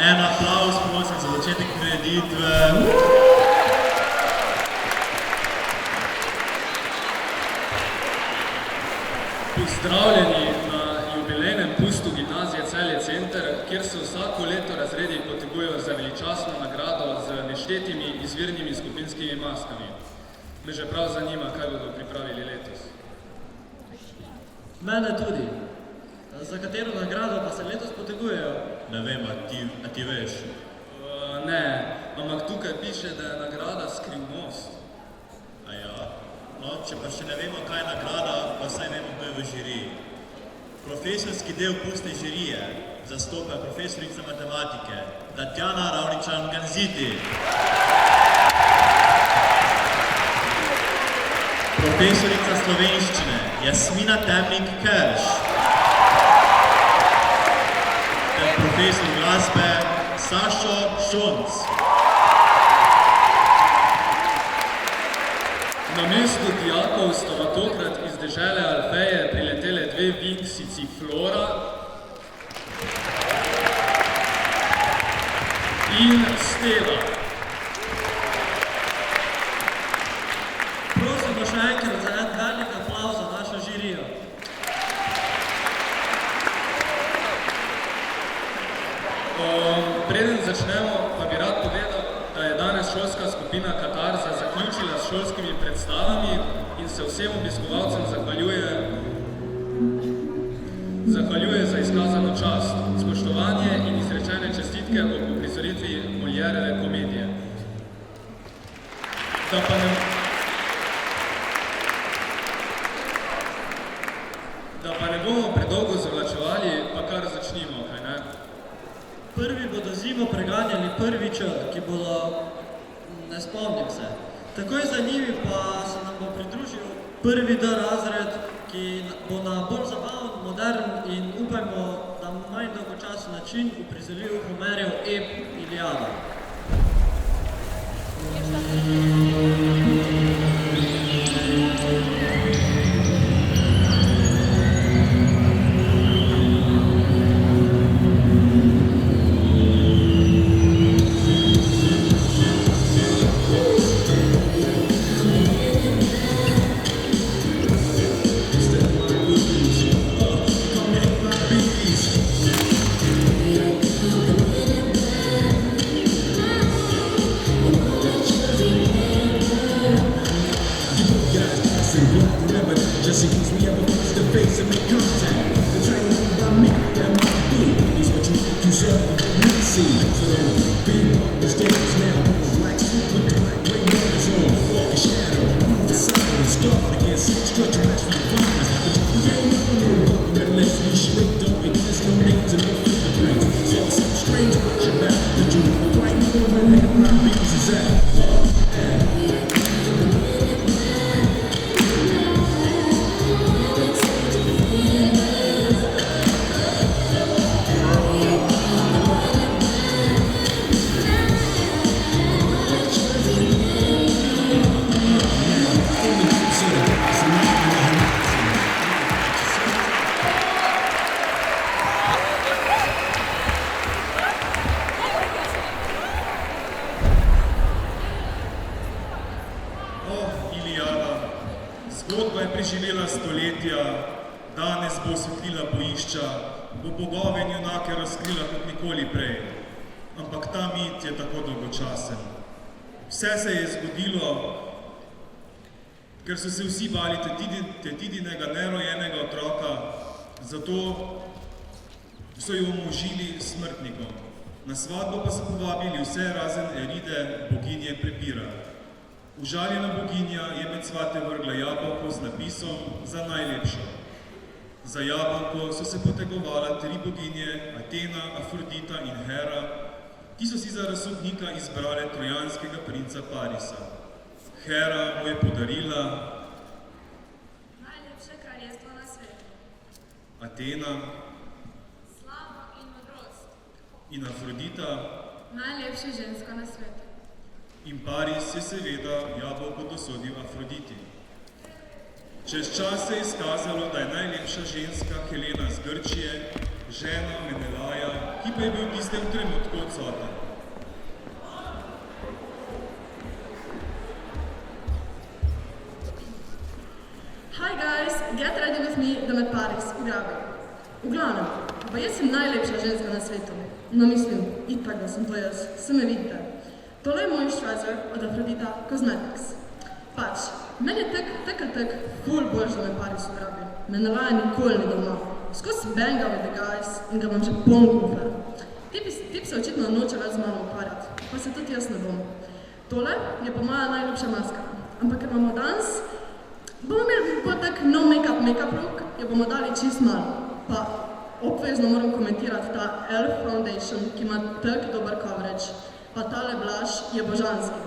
En aplavz, prosim, za začetek prireditve. Pozdravljeni na jubilejnem pustu Gimnazije Celje Center, kjer se vsako leto razredi potegujejo za veličastno nagrado z neštetimi izvirnimi skupinskimi maskami. Me že prav zanima, kaj bodo pripravili letos. Mene tudi. Za katero nagrado pa se letos potegujejo? Ne vem, a ti veš? Ne, ampak tukaj piše, da je nagrada Skrivnost. A ja? No, če pa še ne vemo, kaj je nagrada, pa saj vemo, kdo je v žiriji. Profesorski del pustne žirije zastopa profesorica matematike Tatjana Ravničan-Ganziti. Profesorica slovenščine Jasmina Temnik-Kerš. Ter profesor glasbe Sašo Šonc. Na mesto dijakov sta tokrat iz dežele Alfeje priletele dve vinksici Flora in Stela. Prosim pa še enkrat za en velik aplavz za našo žirijo. Preden začnemo, pa bi rad povedal, da je danes šolska skupina Katarza zaključila s šolskimi predstavami in se vsem obiskovalcem zahvaljuje za izkazano čast, spoštovanje in izrečene čestitke ob uprizoritvi Moliérove komedije. Da pa ne bomo predolgo zavlačevali, pa kar začnimo, kaj ne? Prvi bodo zimo preganjali prvi Č, ki bodo, ne spomnim se. Takoj za njimi pa se nam bo pridružil prvi D razred, ki bo na bolj zabaven, modern in upajmo, da manj dolgočasen način uprizoril Homerjev ep Iliada. Zgodba je preživela stoletja, danes bo osvetlila bojišča, bo bogove in junake razkrila kot nikoli prej. Ampak ta mit je tako dolgočasen. Vse se je zgodilo, ker so se vsi bali Tetidinega nerojenega otroka, zato so jo omožili smrtnikom. Na svatbo pa so povabili vse razen Eride, boginje prepira. Užaljena boginja je med svate vrgla jabolko z napisom za najlepšo. Za jabolko so se potegovala tri boginje, Atena, Afrodita in Hera, ki so si za razsodnika izbrale trojanskega princa Parisa. Hera mu je podarila najlepše kraljestvo na svetu. Atena Slavo in modrost. in Afrodita Najlepša ženska na svetu. in Paris je seveda jabolko dosodil Afroditi. Čez čas se je izkazalo, da je najlepša ženska Helena z Grčije, žena Menelaja, ki ki pa je bil v tistem trenutku odsoten. Hi guys, get ready with me, da me Paris ugrabi. V glavnem, pa jaz sem najlepša ženska na svetu. No mislim, itak da sem to jaz, se me vidite. Tole je moisturizer od Aphrodita Cosmetics. Pač, meni je tak ful boljš, da me Paris ugrabi. Me nalaja nikoli ni doma. Skozi banga with the guys in ga imam že poln kufer. Tip se očitno noče več z mano ukvarjati, pa se tudi jaz ne bom. Tole je pa moja najljubša maska, ampak ker imamo danes, bomo imeli bolj tak no make-up look, jo bomo dali čist malo. Pa obvezno moram komentirati ta e.l.f. Foundation, ki ima tak dober coverage, pa tale blush je božanski.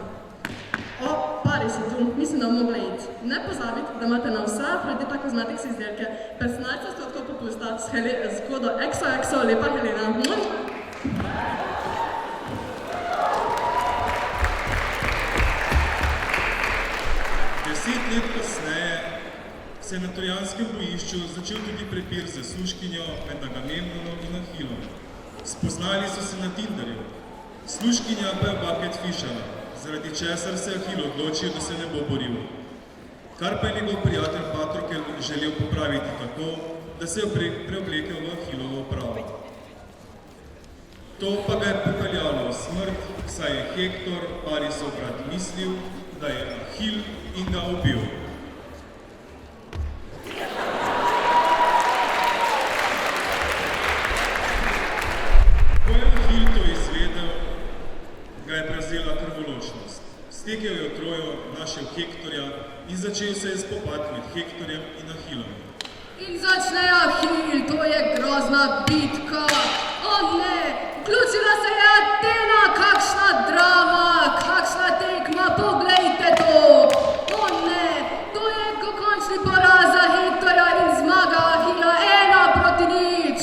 O, Paris je tu, mislim, da bomo mogli iti. Ne pozabiti, da imate na vsa Aphrodita Cosmetics izdelke 15% popusta s kodo XOXO, lepa Helena. 10 let kasneje se je na trojanskem bojišču začel tudi prepir za služkinjo med Agamemnonom in Ahilom. Spoznali so se na Tinderju. Služkinja pa je bucket fishala, zaradi česar se je Ahil odločil, da se ne bo boril. Kar pa je njegov prijatelj Patrokl želel popraviti tako, da se je preoblekel v Ahilovo pravo. To pa ga je popeljalo v smrt, saj je Hektor, Parisov brat, mislil, da je Ahil in ga ubil. Ko je Ahil to izvedel, ga je prevzela krvoločnost. Stekel je v Trojo, našel Hektorja in začel se je spopad med Hektorjem in Ahilom. In začne Ahil, to je grozna bitka. O ne, vključila se je Atena, kakšna drama, kakšna tekma, poglejte to. O ne, to je končni poraz za Hektorja in zmaga Ahila 1-0.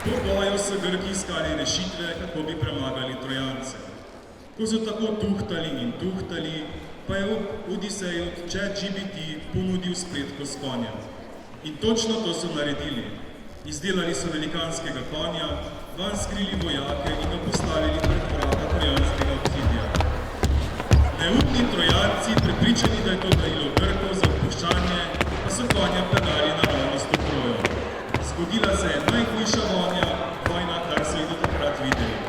Po boju so Grki iskali rešitve, kako bi premagali Trojance. Ko so tako tuhtali, pa je Odisej od ChatGPT ponudil spletko s konjem. In točno to so naredili. Izdelali so velikanskega konja, vanj skrili vojake in ga postavili pred vrata trojanskega obzidja. Neutni Trojanci, prepričani, da je to darilo Grkov za odpuščanje, pa so konja peljali naravnost v Trojo. Zgodila se je najhujša vojna, kar so jih do takrat videli.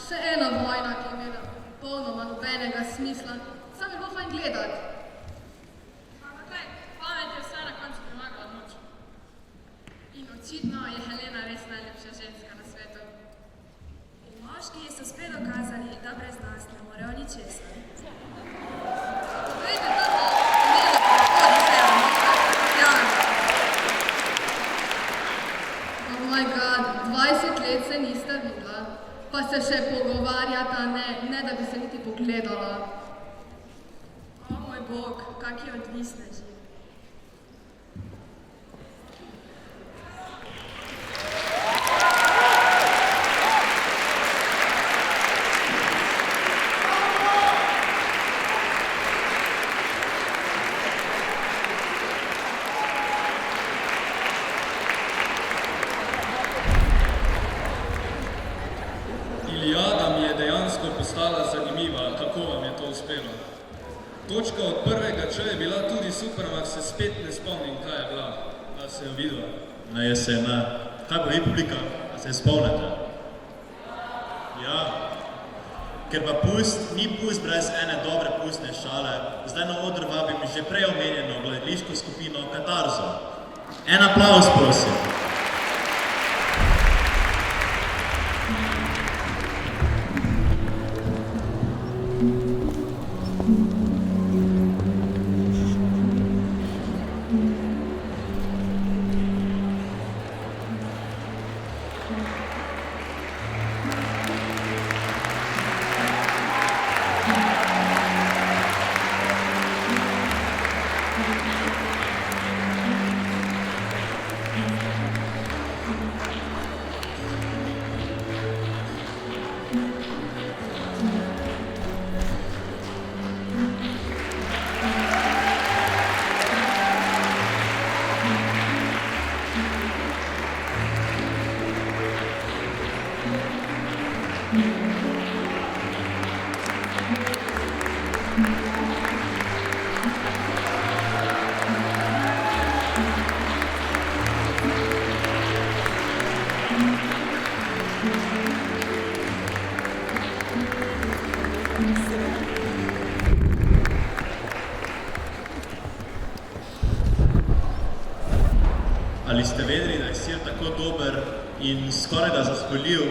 Še ena vojna, ki je imela popolnoma nobenega smisla, samo je bilo fajn gledati. Ampak kaj, pamet je vse na koncu premagala moč. In očitno je Helena res najlepša ženska na svetu. In moški so spet dokazali, da brez nas ne morejo ničesar. Poglejte to, Odiseja, ja. Oh my god, 20 let se nista videla, pa se še pogovarjata, ne da bi se niti pogledala. O moj bog, kaki odvisneži. Iliada mi je dejansko postala zanimiva, kako vam je to uspelo. Točka od prvega Č je bila tudi super, ampak se spet ne spomnim, kaj je bila. A se je videla? Ne, jaz se ne. Kaj pa vi, publika? A se spomnite? Ja. Ker pa pust ni pust brez ene dobre pustne šale, zdaj na oder vabim že prej omenjeno gledališko skupino Katarzo. En aplavz, prosim. Ali ste vedeli, da je sir tako dober in skoraj da zahvaljiv,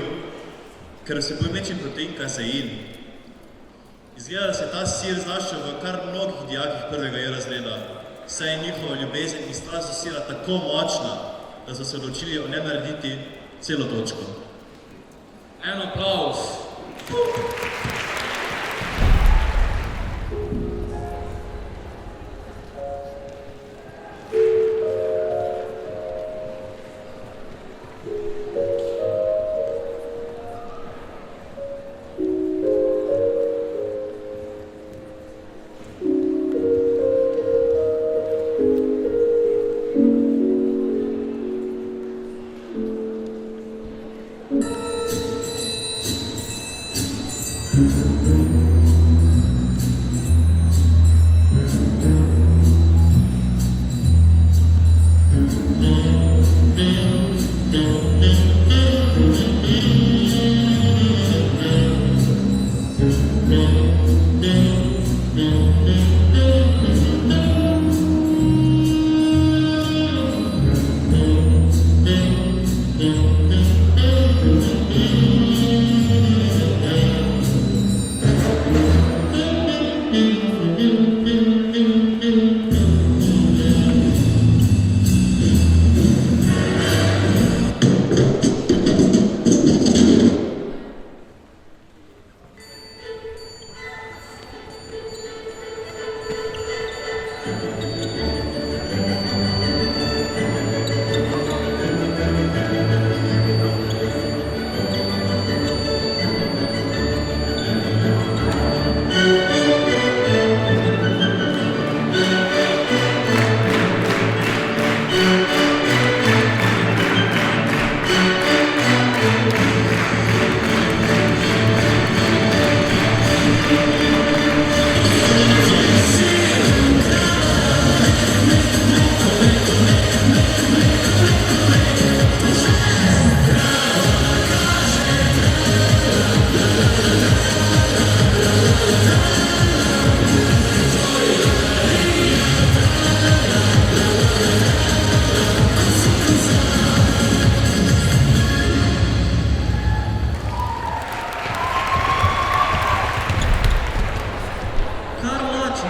ker vsebuje mlečni protein kazein? Izgleda, da se ta sir znašel v kar mnogih dijakih prvega razreda, saj je njihova ljubezen in strast do sira tako močna, da so se odločili o njem narediti celo točko. En aplavz.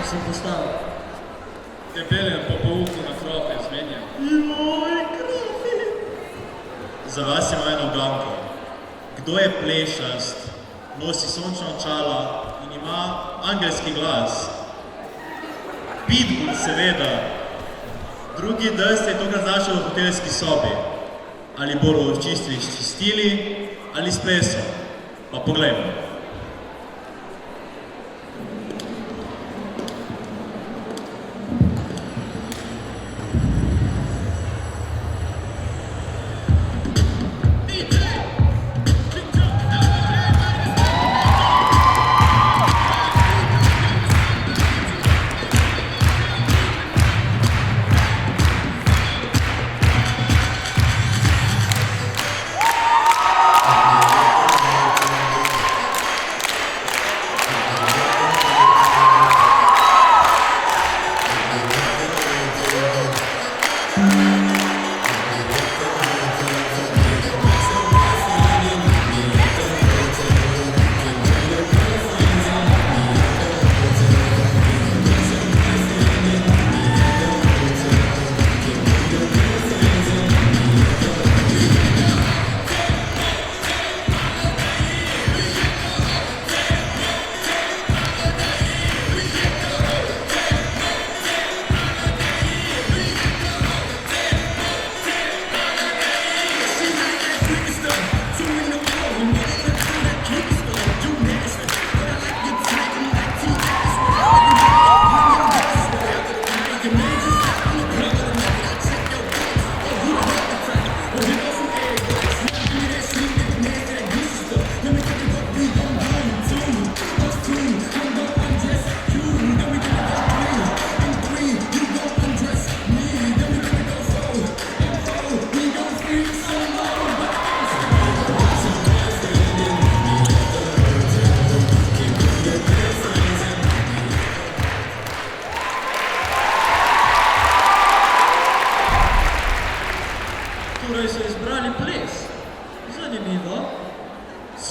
sem postal. Te peljem po pouku na krofe zmenja. Joj, krofe! Za vas ima eno uganko. Kdo je plešast, nosi sončna očala in ima angelski glas? Pitbull, seveda. Drugi drs je tokrat znašel v hotelski sobi. Ali bolj očistili s čistili, ali s plesom. Pa poglejmo.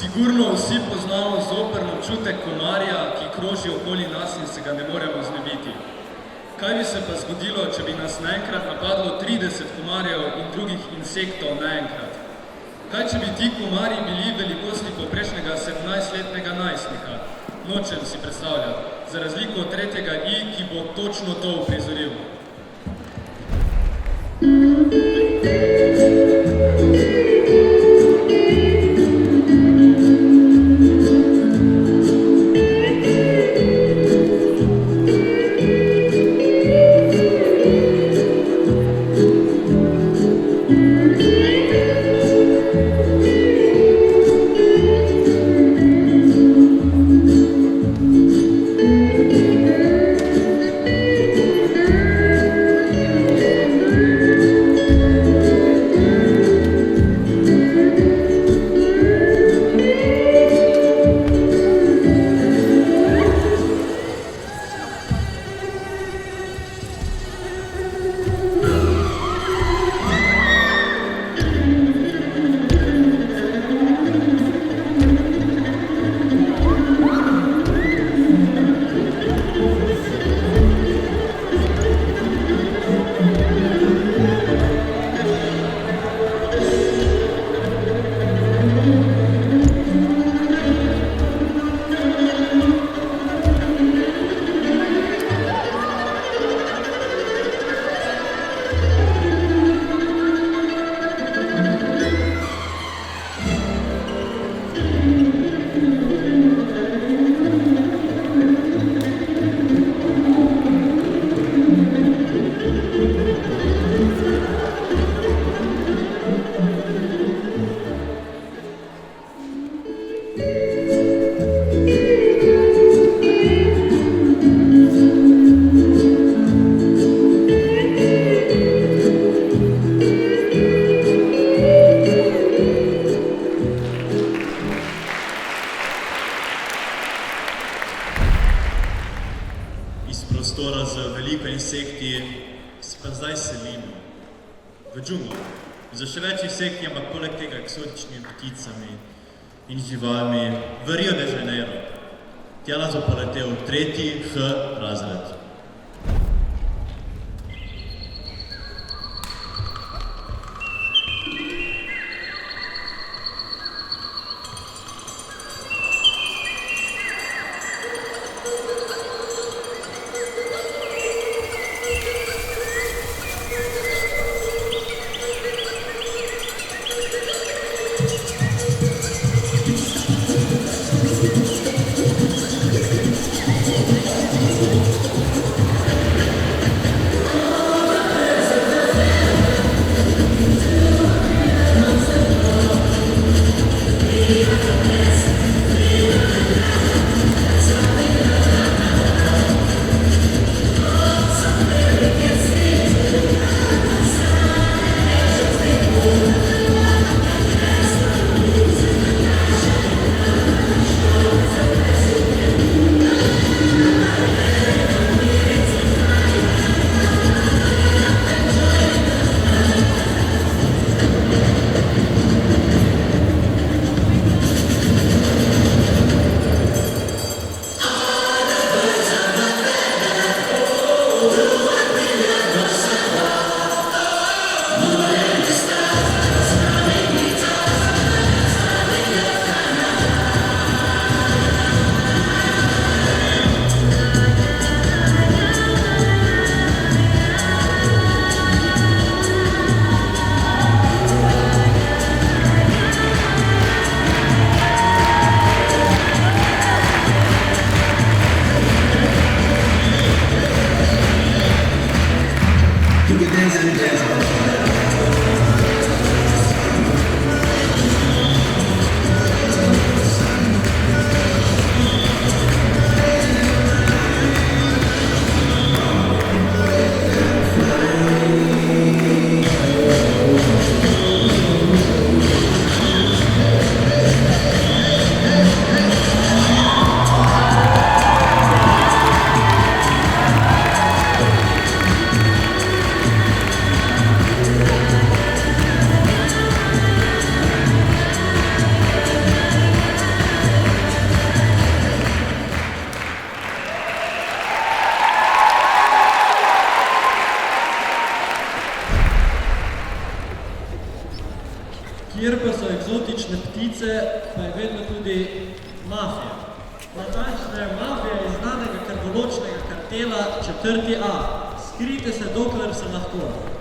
Sigurno vsi poznamo zoprn občutek komarja, ki kroži okoli nas in se ga ne moremo znebiti. Kaj bi se pa zgodilo, če bi nas naenkrat napadlo 30 komarjev in drugih insektov naenkrat? Kaj, če bi ti komarji bili velikosti poprečnega 17-letnega najstnika? Nočem si predstavljati, za razliko od tretjega I, ki bo točno to uprizoril. Prostora z veliko insekti, se pa zdaj selimo v džunglo. Za še več insekti, ampak poleg tega eksotičnimi pticami in živalmi v Rio de Janeiro. Tja nas bo poletel 3. H razred. kjer pa so eksotične ptice, pa je vedno tudi mafija. Natančneje, mafija iz znanega krvoločnega kartela 4A. Skrite se, dokler se lahko.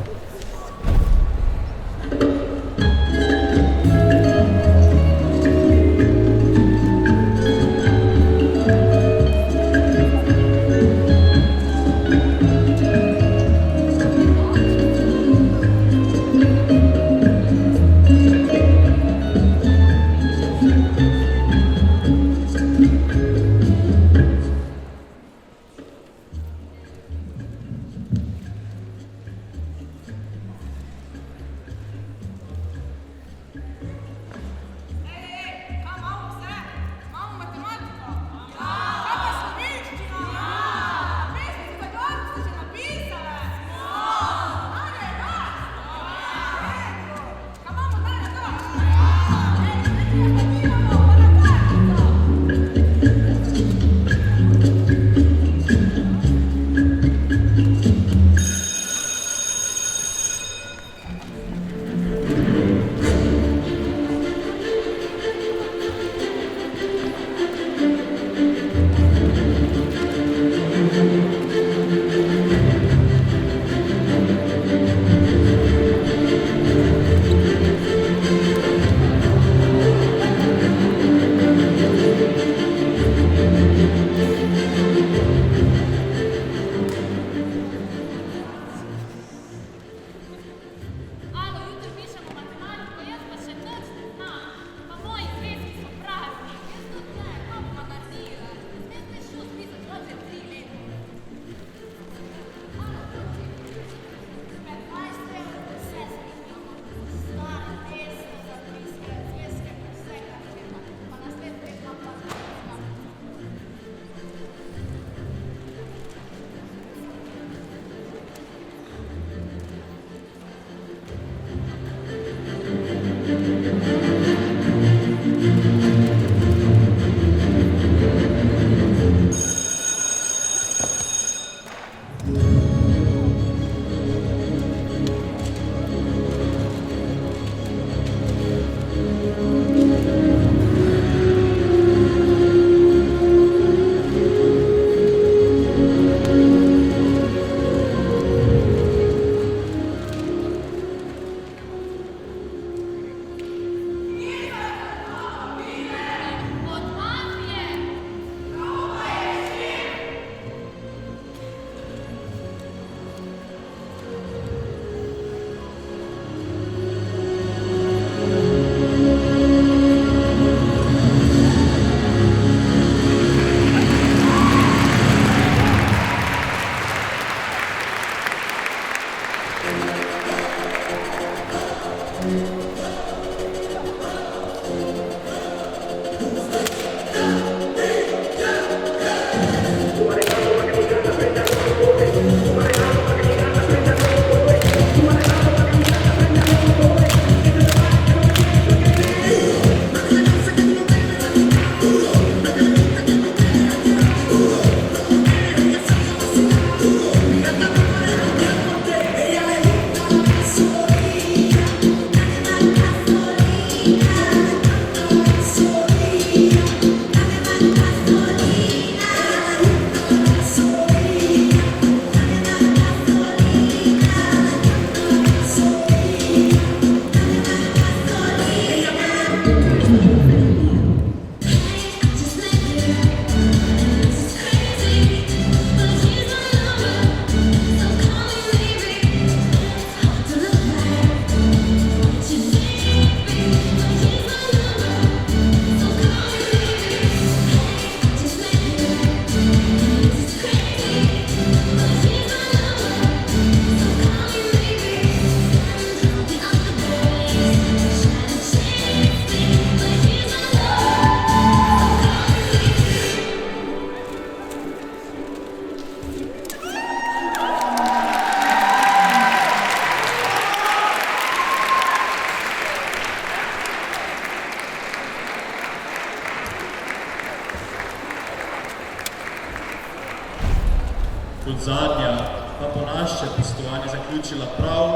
Kot zadnja pa po naše postovanje zaključila prav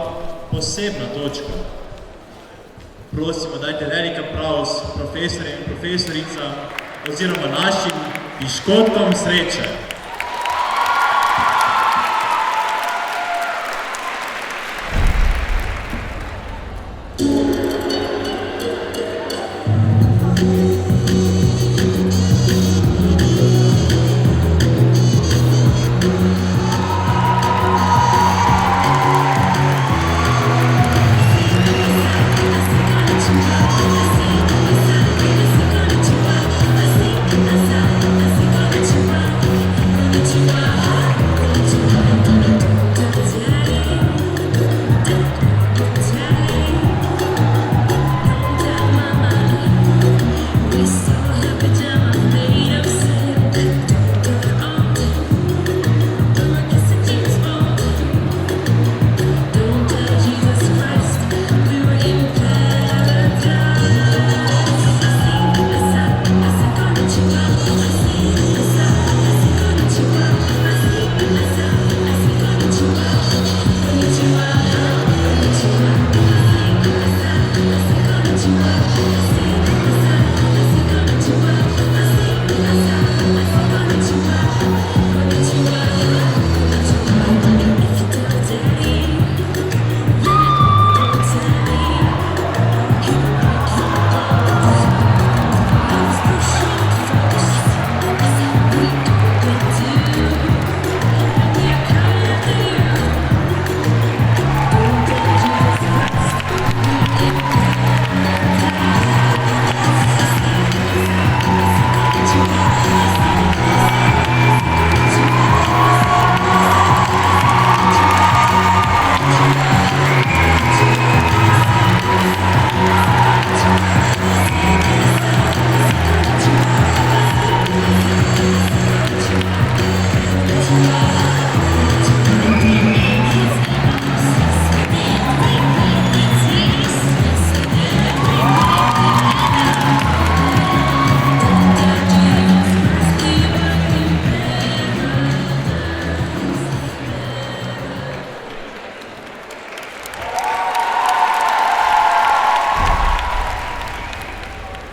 posebna točka. prosimo, dajte velik aplavz profesorjem in profesoricam oziroma našim piškotkom sreče.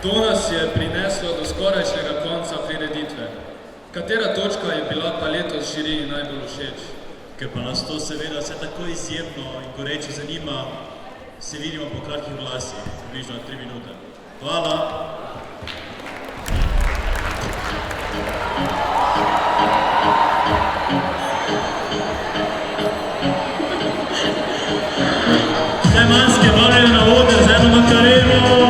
To nas je prineslo do skorajšnjega konca prireditve. Katera točka je bila pa letos žiriji najbolj všeč? Ker pa nas to seveda vse tako izjemno in goreče zanima, se vidimo po kratkih glasih, približno 3 minute. Hvala! Vse maske vabljene na oder z eno makareno!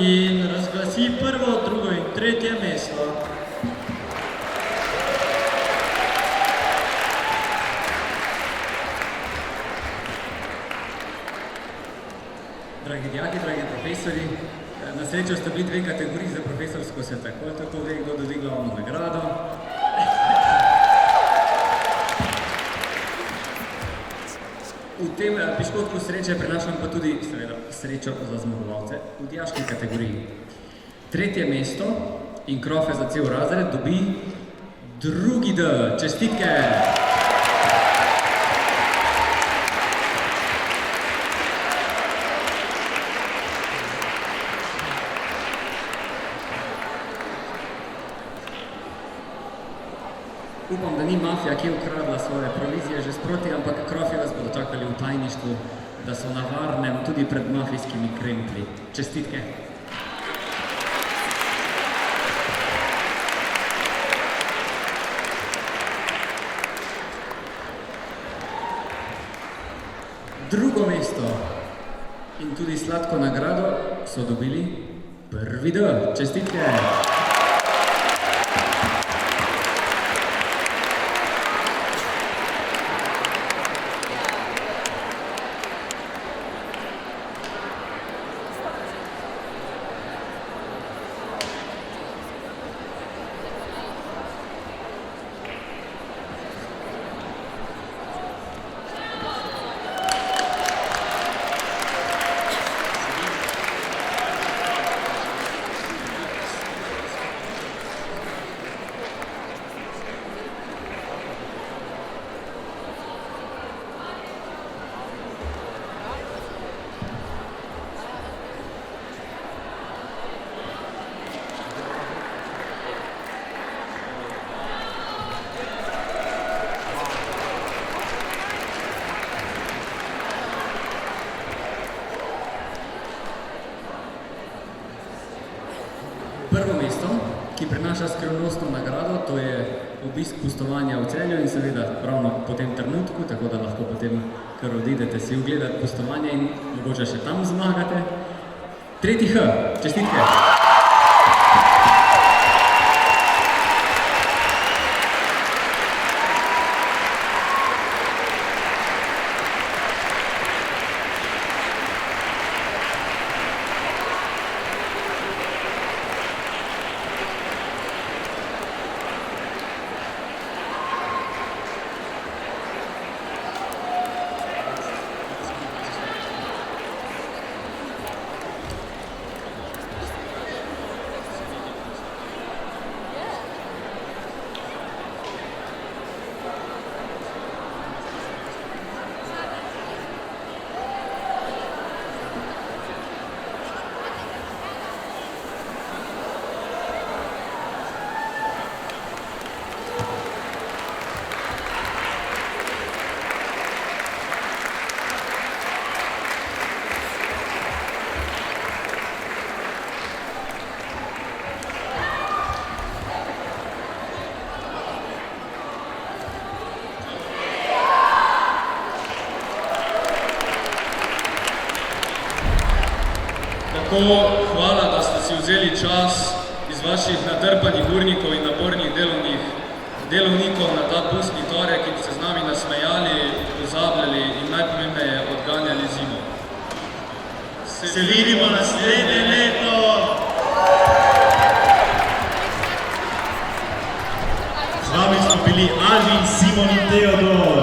in razglasi prvo, drugo in tretje mesto. Dragi dijaki, dragi profesori, na srečo sta bili 2 kategoriji za profesorsko se tako ve, kdo dobi glavno nagrado. V tem piškotku sreče prenašam pa tudi, seveda, srečo za zmagovalce v dijaški kategoriji. 3. mesto in krofe za cel razred dobi 2. D. Čestitke! Upam, da ni mafija, ki je ukradla svoje provizije že sproti, ampak krofi vas bodo čakali v tajništvu, da so na varnem tudi pred mafijskimi kremplji. Čestitke! Drugo mesto in tudi sladko nagrado so dobili 1. D. Čestitke! Prvo mesto, ki prinaša skrivnostno nagrado, to je obisk pustovanja v Celju in seveda ravno po tem trenutku, tako da lahko potem kar odidete si ogledati pustovanje in mogoče še tam zmagate. 3. H. Čestitke! Tako, hvala, da ste si vzeli čas iz vaših natrpanih urnikov in napornih delovnikov na ta pustni torek in se z nami nasmejali, pozabljali in najpomembneje odganjali zimo. Se vidimo naslednje leto! Z vami smo bili Alvin, Simon in Teodor.